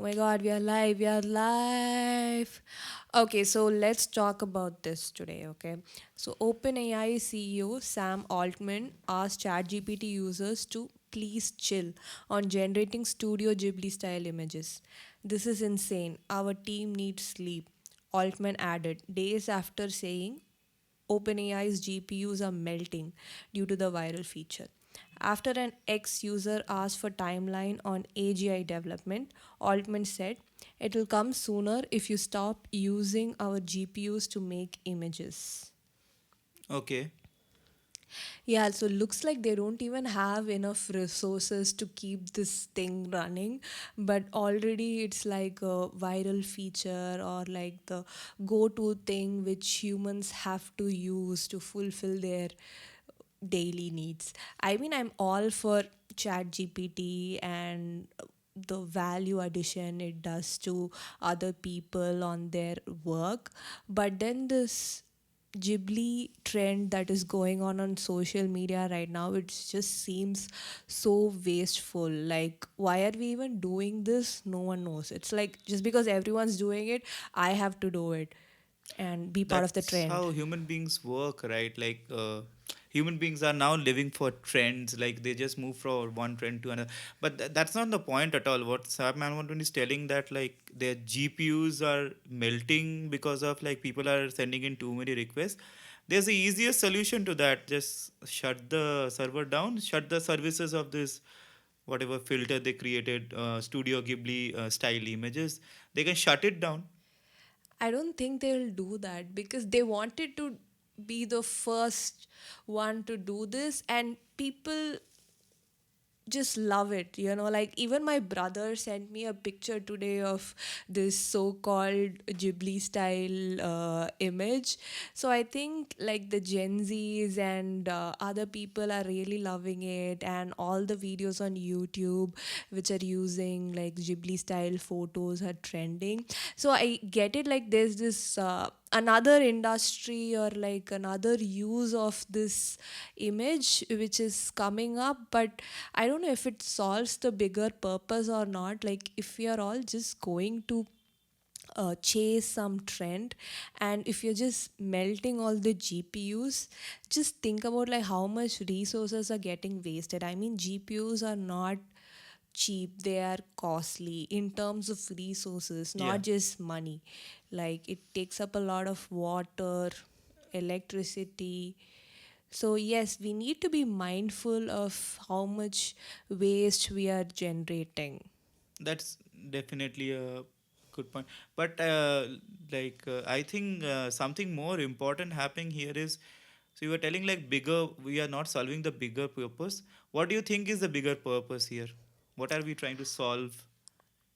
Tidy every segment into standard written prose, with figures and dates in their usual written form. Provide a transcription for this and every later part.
my god, we are live, we are live. Okay, so let's talk about this today, okay? So, OpenAI CEO Sam Altman asked ChatGPT users to please chill on generating Studio Ghibli style images. This is insane. Our team needs sleep. Altman added, days after saying OpenAI's GPUs are melting due to the viral feature. After an ex user asked for timeline on AGI development, Altman said, "It will come sooner if you stop using our GPUs to make images." Okay, Yeah, so looks like they don't even have enough resources to keep this thing running, but already it's like a viral feature or like the go-to thing which humans have to use to fulfill their daily needs. I mean, I'm all for ChatGPT and the value addition it does to other people on their work, but then this Ghibli trend that is going on social media right now, it just seems so wasteful. Like, why are we even doing this? No one knows. It's like just because everyone's doing it, I have to do it and be part of the that's trend. how human beings work, right? Human beings are now living for trends. Like they just move from one trend to another. But that's not the point at all. What Sam Almondon is telling that like their GPUs are melting because of like people are sending in too many requests. There's the easiest solution to that. Just shut the server down, shut the services of this whatever filter they created, Studio Ghibli style images. They can shut it down. I don't think they'll do that because they wanted to be the first one to do this, and people just love it, like even my brother sent me a picture today of this so-called Ghibli style image. So I think like the Gen Z's and other people are really loving it, and all the videos on YouTube which are using like Ghibli style photos are trending. So I get it, like there's this another industry or like another use of this image which is coming up, but I don't know if it solves the bigger purpose or not. Like if we are all just going to chase some trend, and if you're just melting all the GPUs, just think about like how much resources are getting wasted. I mean, GPUs are not cheap, they are costly in terms of resources, Yeah. not just money. Like it takes up a lot of water, electricity. So yes, we need to be mindful of how much waste we are generating. That's definitely a good point. But I think something more important happening here is so you were telling like bigger, we are not solving the bigger purpose. What do you think is the bigger purpose here? What are we trying to solve?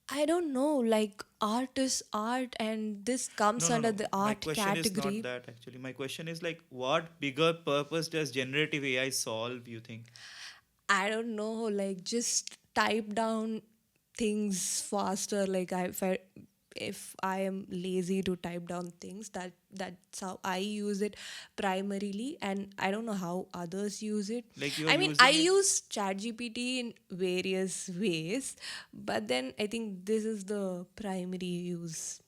I don't know, like art is art, and this No, comes no, under no. the My art question is not category. that actually. My question is like, what bigger purpose does generative AI solve, you think? I don't know, like just type down things faster. Like if I am lazy to type down things, that's how I use it primarily, and I don't know how others use it. Like you're I mean, I using it. use ChatGPT in various ways, but then I think this is the primary use.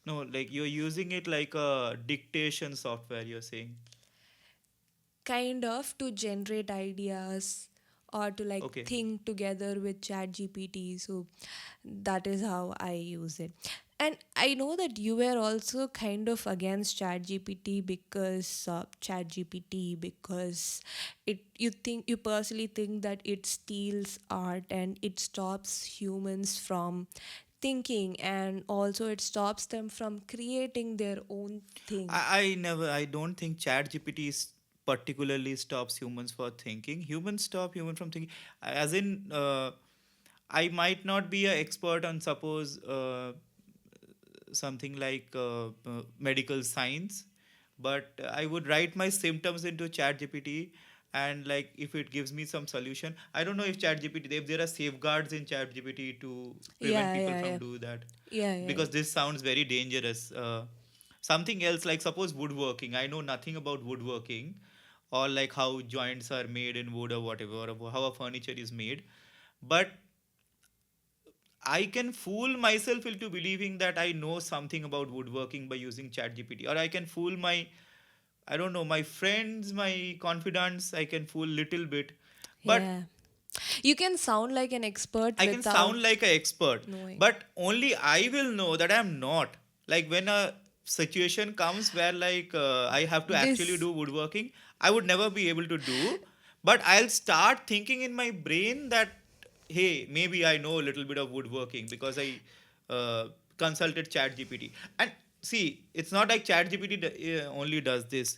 No, like you're using it like a dictation software, you're saying. Kind of to generate ideas or to like Okay. think together with ChatGPT. So that is how I use it. And I know that you were also kind of against ChatGPT because you personally think that it steals art and it stops humans from thinking, and also it stops them from creating their own thing. I don't think ChatGPT is particularly stops humans for thinking. Humans stop human from thinking. As in, I might not be an expert on suppose something like medical science, but I would write my symptoms into ChatGPT, and like if it gives me some solution, I don't know if ChatGPT if there are safeguards in ChatGPT to prevent Yeah, people yeah, from yeah. do that, Yeah, yeah, yeah. because this sounds very dangerous. Something else like suppose woodworking. I know nothing about woodworking, or like how joints are made in wood or whatever, or how a furniture is made, but I can fool myself into believing that I know something about woodworking by using ChatGPT, or I can fool my, I don't know, my friends, my confidants. I can fool little bit, but Yeah. You can sound like an expert I can without sound like an expert, knowing. but only I will know that I'm not. Like when a situation comes where I have to actually This, do woodworking, I would never be able to do. But I'll start thinking in my brain that hey, maybe I know a little bit of woodworking because I consulted ChatGPT. And see, it's not like ChatGPT only does this.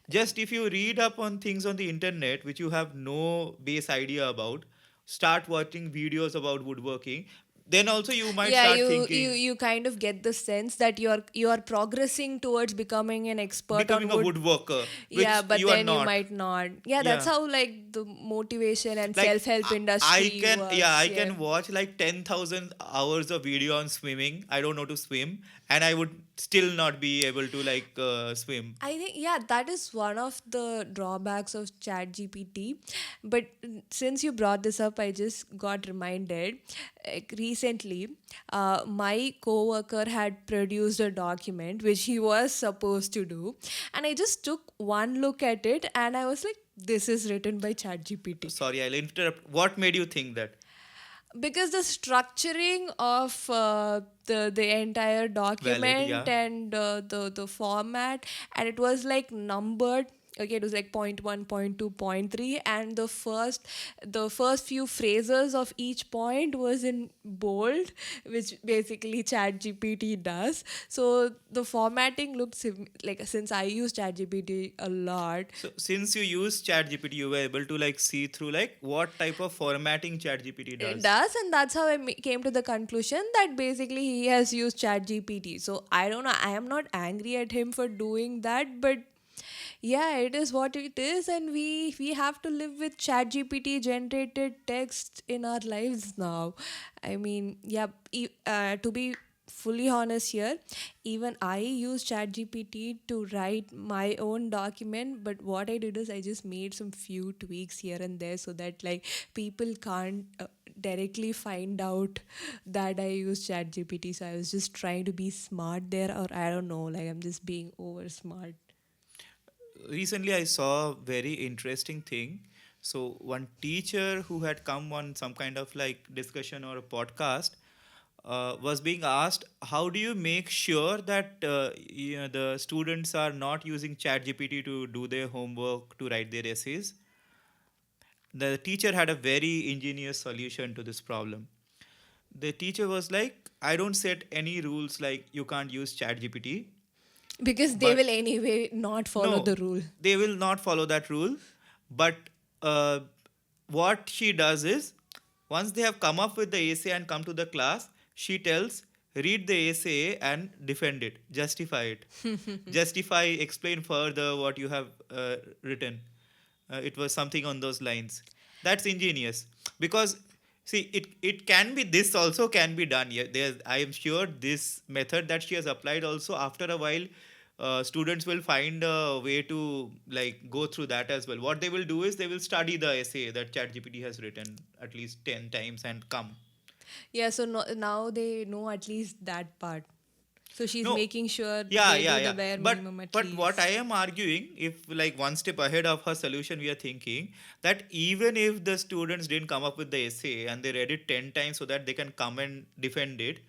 Just if you read up on things on the internet which you have no base idea about, start watching videos about woodworking, then also you might yeah, start you thinking you kind of get the sense that you're progressing towards becoming an expert on becoming a wood. woodworker, Yeah, which but you are then you not. might not. Yeah, that's Yeah. how like the motivation and Like self-help I industry can, yeah, works. I Yeah. can watch like 10,000 hours of video on swimming. I don't know to swim, and I would still not be able to swim. I think, yeah, that is one of the drawbacks of ChatGPT. But since you brought this up, I just got reminded. Like, recently, my coworker had produced a document which he was supposed to do, and I just took one look at it, and I was like, "This is written by ChatGPT." Sorry, I'll interrupt. What made you think that? Because the structuring of the entire Valid, document yeah. and the format, and it was like numbered. Okay, it was like point 1, point 2, point 3, and the first few phrases of each point was in bold, which basically Chat GPT does. So the formatting looked like, since I use Chat GPT a lot, So since you use ChatGPT, you were able to see through what type of formatting ChatGPT it does. does, and that's how I came to the conclusion that basically he has used Chat GPT. So I don't know. I am not angry at him for doing that, but yeah, it is what it is, and we have to live with Chat GPT generated text in our lives now. I mean, yeah. To be fully honest here, even I use Chat GPT to write my own document, but what I did is I just made some few tweaks here and there so that like people can't directly find out that I use Chat GPT. So I was just trying to be smart there, or I don't know, like I'm just being over smart. Recently, I saw a very interesting thing. So one teacher who had come on some kind of discussion or a podcast was being asked, how do you make sure that the students are not using ChatGPT to do their homework, to write their essays? The teacher had a very ingenious solution to this problem. The teacher was like, I don't set any rules like you can't use ChatGPT, Because they but will anyway not follow no, the rule. they will not follow that rule. But uh, what she does is, once they have come up with the essay and come to the class, she tells, read the essay and defend it, justify it. Justify, explain further what you have written. It was something on those lines. That's ingenious because see, it can be, this also can be done. Yeah, there's, I am sure this method that she has applied also, after a while students will find a way to go through that as well. What they will do is they will study the essay that ChatGPT has written at least 10 times and come. Yeah, so no, now they know at least that part. So she's No, making sure yeah, they yeah, do the yeah. bare But minimum at but what I least. am arguing, if one step ahead of her solution, we are thinking that even if the students didn't come up with the essay and they read it 10 times so that they can come and defend it,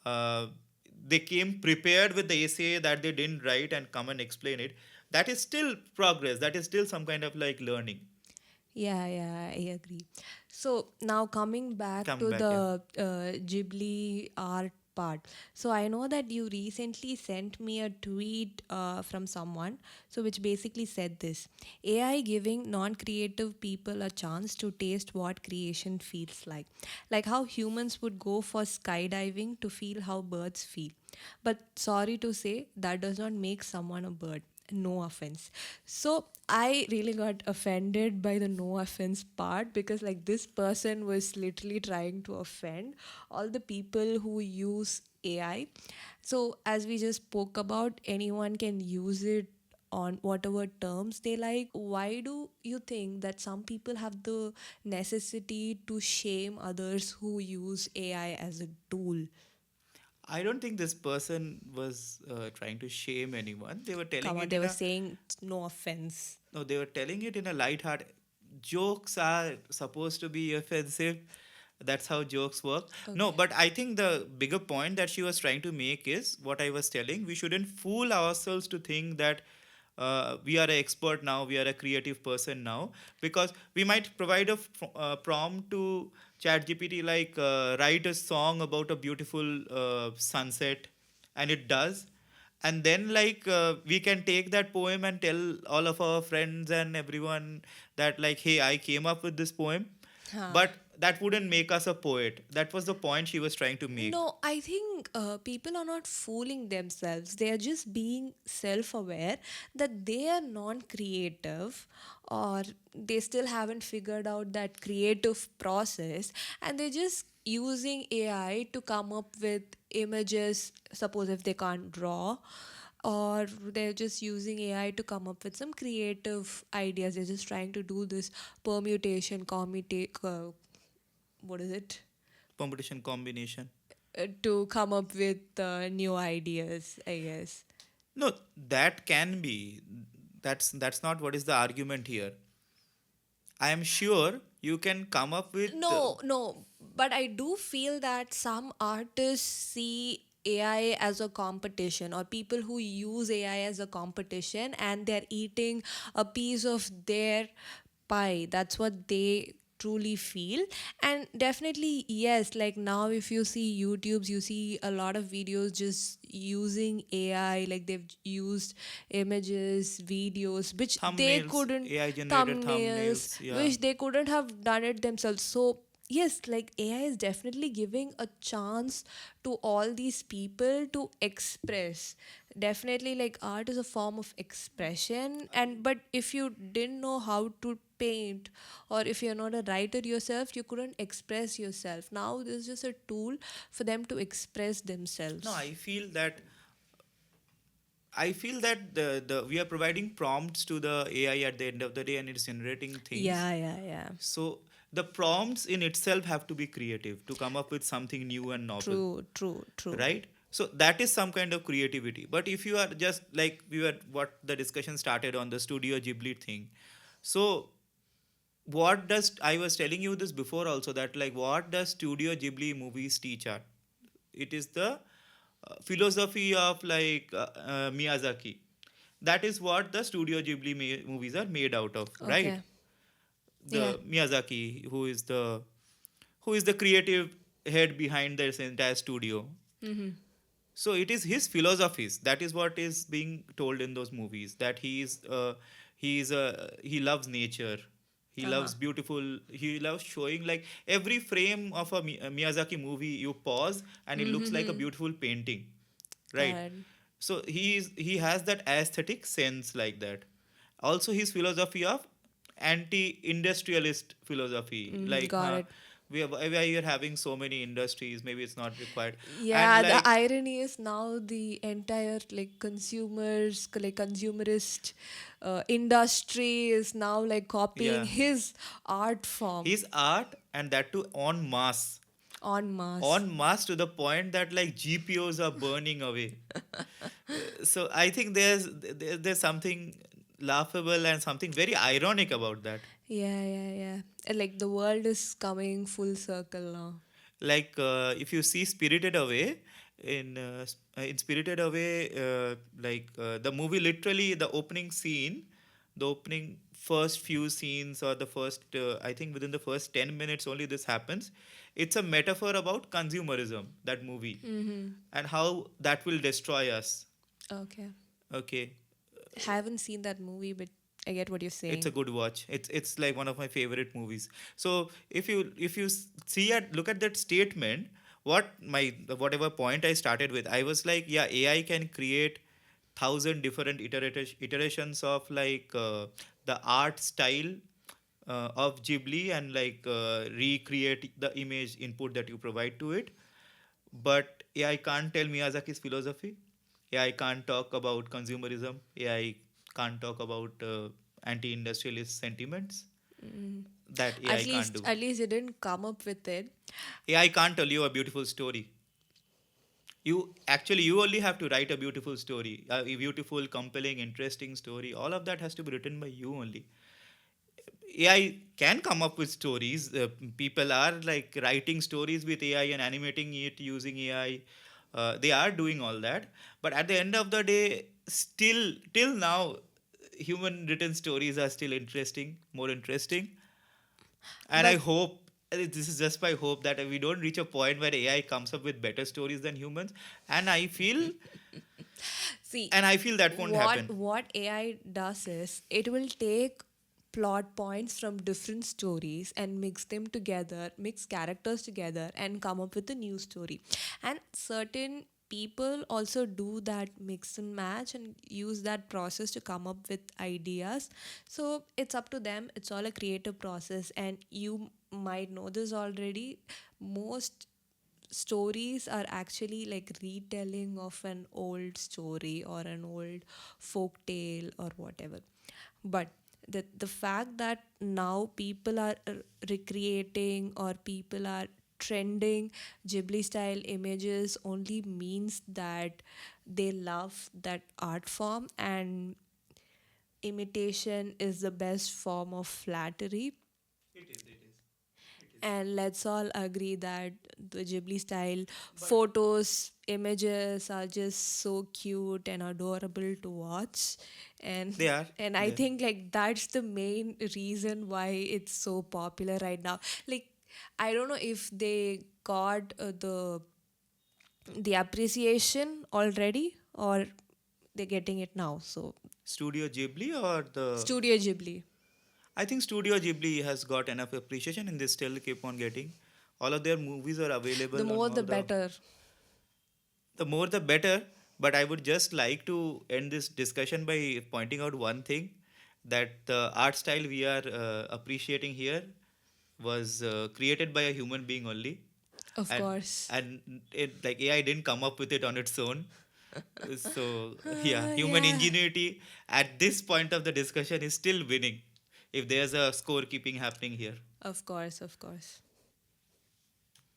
uh, they came prepared with the essay that they didn't write and come and explain it. That is still progress. That is still some kind of learning. Yeah, yeah, I agree. So now coming back Come to back, yeah. the Ghibli art part. So I know that you recently sent me a tweet from someone, so which basically said this: AI giving non-creative people a chance to taste what creation feels like how humans would go for skydiving to feel how birds feel. But sorry to say, that does not make someone a bird. No offense. So I really got offended by the no offense part, because like this person was literally trying to offend all the people who use AI. So as we just spoke about, anyone can use it on whatever terms they like. Why do you think that some people have the necessity to shame others who use AI as a tool? I don't think this person was trying to shame anyone. They were telling Come on, it they in were a saying no offense. no, they were telling it in a light-heart. Jokes are supposed to be offensive. That's how jokes work. No, Okay. but I think the bigger point that she was trying to make is what I was telling. We shouldn't fool ourselves to think that we are an expert now, we are a creative person now, because we might provide a prompt to ChatGPT like write a song about a beautiful sunset, and it does. And then like we can take that poem and tell all of our friends and everyone that like, hey, I came up with this poem, Huh. but that wouldn't make us a poet. That was the point she was trying to make. No, I think people are not fooling themselves. They are just being self aware that they are non creative, or they still haven't figured out that creative process, and they're just using AI to come up with images. Suppose if they can't draw, or they're just using AI to come up with some creative ideas. They're just trying to do this permutation, what is it? Competition combination. To come up with new ideas, I guess. No, that can be. That's not what is the argument here. I am sure you can come up with. No, no, but I do feel that some artists see AI as a competition, or people who use AI as a competition, and they're eating a piece of their pie. That's what they truly feel. And definitely, yes, like now, if you see YouTubes, you see a lot of videos just using AI, like they've used images, videos, which they Thumbnails, couldn't, AI generated thumbnails, thumbnails. Yeah. which they couldn't have done it themselves. So yes, like AI is definitely giving a chance to all these people to express. Definitely, like art is a form of expression, and but if you didn't know how to paint, or if you're not a writer yourself, you couldn't express yourself. Now there's just a tool for them to express No, themselves. I feel that the we are providing prompts to the AI at the end of the day, and it's generating things. Yeah, yeah, yeah. So the prompts in itself have to be creative to come up with something new and novel, True, true, true. right? So that is some kind of creativity. But if you are just like we were, what the discussion started on the Studio Ghibli thing. So what does, I was telling you this before also, that like what does Studio Ghibli movies teach us? It is the philosophy of like Miyazaki. That is what the Studio Ghibli movies are made out of, right? Okay. Yeah. The Miyazaki, who is the creative head behind this entire studio. Mm-hmm. So it is his philosophies. That is what is being told in those movies. That he loves nature. He Uh-huh. loves beautiful. He loves showing like every frame of a Miyazaki movie. You pause and it looks like a Mm-hmm. beautiful painting, right? Correct. So he has that aesthetic sense like that. Also, his philosophy of anti-industrialist philosophy, Mm, like got it. we are having so many industries, maybe it's not required, and Yeah, the like irony is now the entire like consumers, like consumerist industry is now like copying yeah, his art form his art, and that too en masse. on mass to the point that like GPOs are burning away. So I think there's something laughable and something very ironic about that. Yeah, yeah, yeah. And, like the world is coming full circle now. Like if you see Spirited Away, in Spirited Away, the movie, literally the opening scene, the opening first few scenes, or the first I think within the first 10 minutes only this happens. It's a metaphor about consumerism, that movie, Mm-hmm. and how that will destroy us. Okay. Okay, Haven't seen that movie, but I get what you're it's a saying. good watch. It's like one of my favorite movies. So if you see at look at that statement, whatever point I started with, I was like, yeah, AI can create thousand different iterations of like the art style of Ghibli, and like recreate the image input that you provide to it. But AI can't tell Miyazaki's philosophy. AI can't talk about consumerism. AI can't talk about anti-industrialist sentiments Mm. that AI can't do. At least you didn't come up with it. AI can't tell you a beautiful story. You only have to write a beautiful story, a beautiful, compelling, interesting story. All of that has to be written by you only. AI can come up with stories. People are like writing stories with AI and animating it using AI. They are doing all that. But at the end of the day, still, till now, human written stories are still interesting, more interesting. And I But hope, this is just my hope, that we don't reach a point where AI comes up with better stories than humans. And I feel, see, and I feel that won't happen. what AI does is it will take plot points from different stories and mix them together, mix characters together, and come up with a new story. And certain people also do that mix and match and use that process to come up with ideas. So it's up to them. It's all a creative process, and you might know this already. Most stories are actually like retelling of an old story or an old folk tale or whatever. But the fact that now people are recreating or people are trending Ghibli style images only means that they love that art form, and imitation is the best form of flattery. It is, it is, it is. And let's all agree that the Ghibli style photos, images are just so cute and adorable to watch. And They are. and I They are. think like that's the main reason why it's so popular right now. Like I don't know if they got the appreciation already or they're getting it now. So Studio Ghibli or the. Studio Ghibli, I think Studio Ghibli has got enough appreciation and they still keep on getting. All of their movies are the available on more all the the. better. The more the better. But I would just like to end this discussion by pointing out one thing, that the art style we are appreciating here was created by a human being only. Of And course. it, like, AI didn't come up with it on its own. So yeah, human Yeah. ingenuity at this point of the discussion is still winning if there's a scorekeeping happening here. Of course, of course.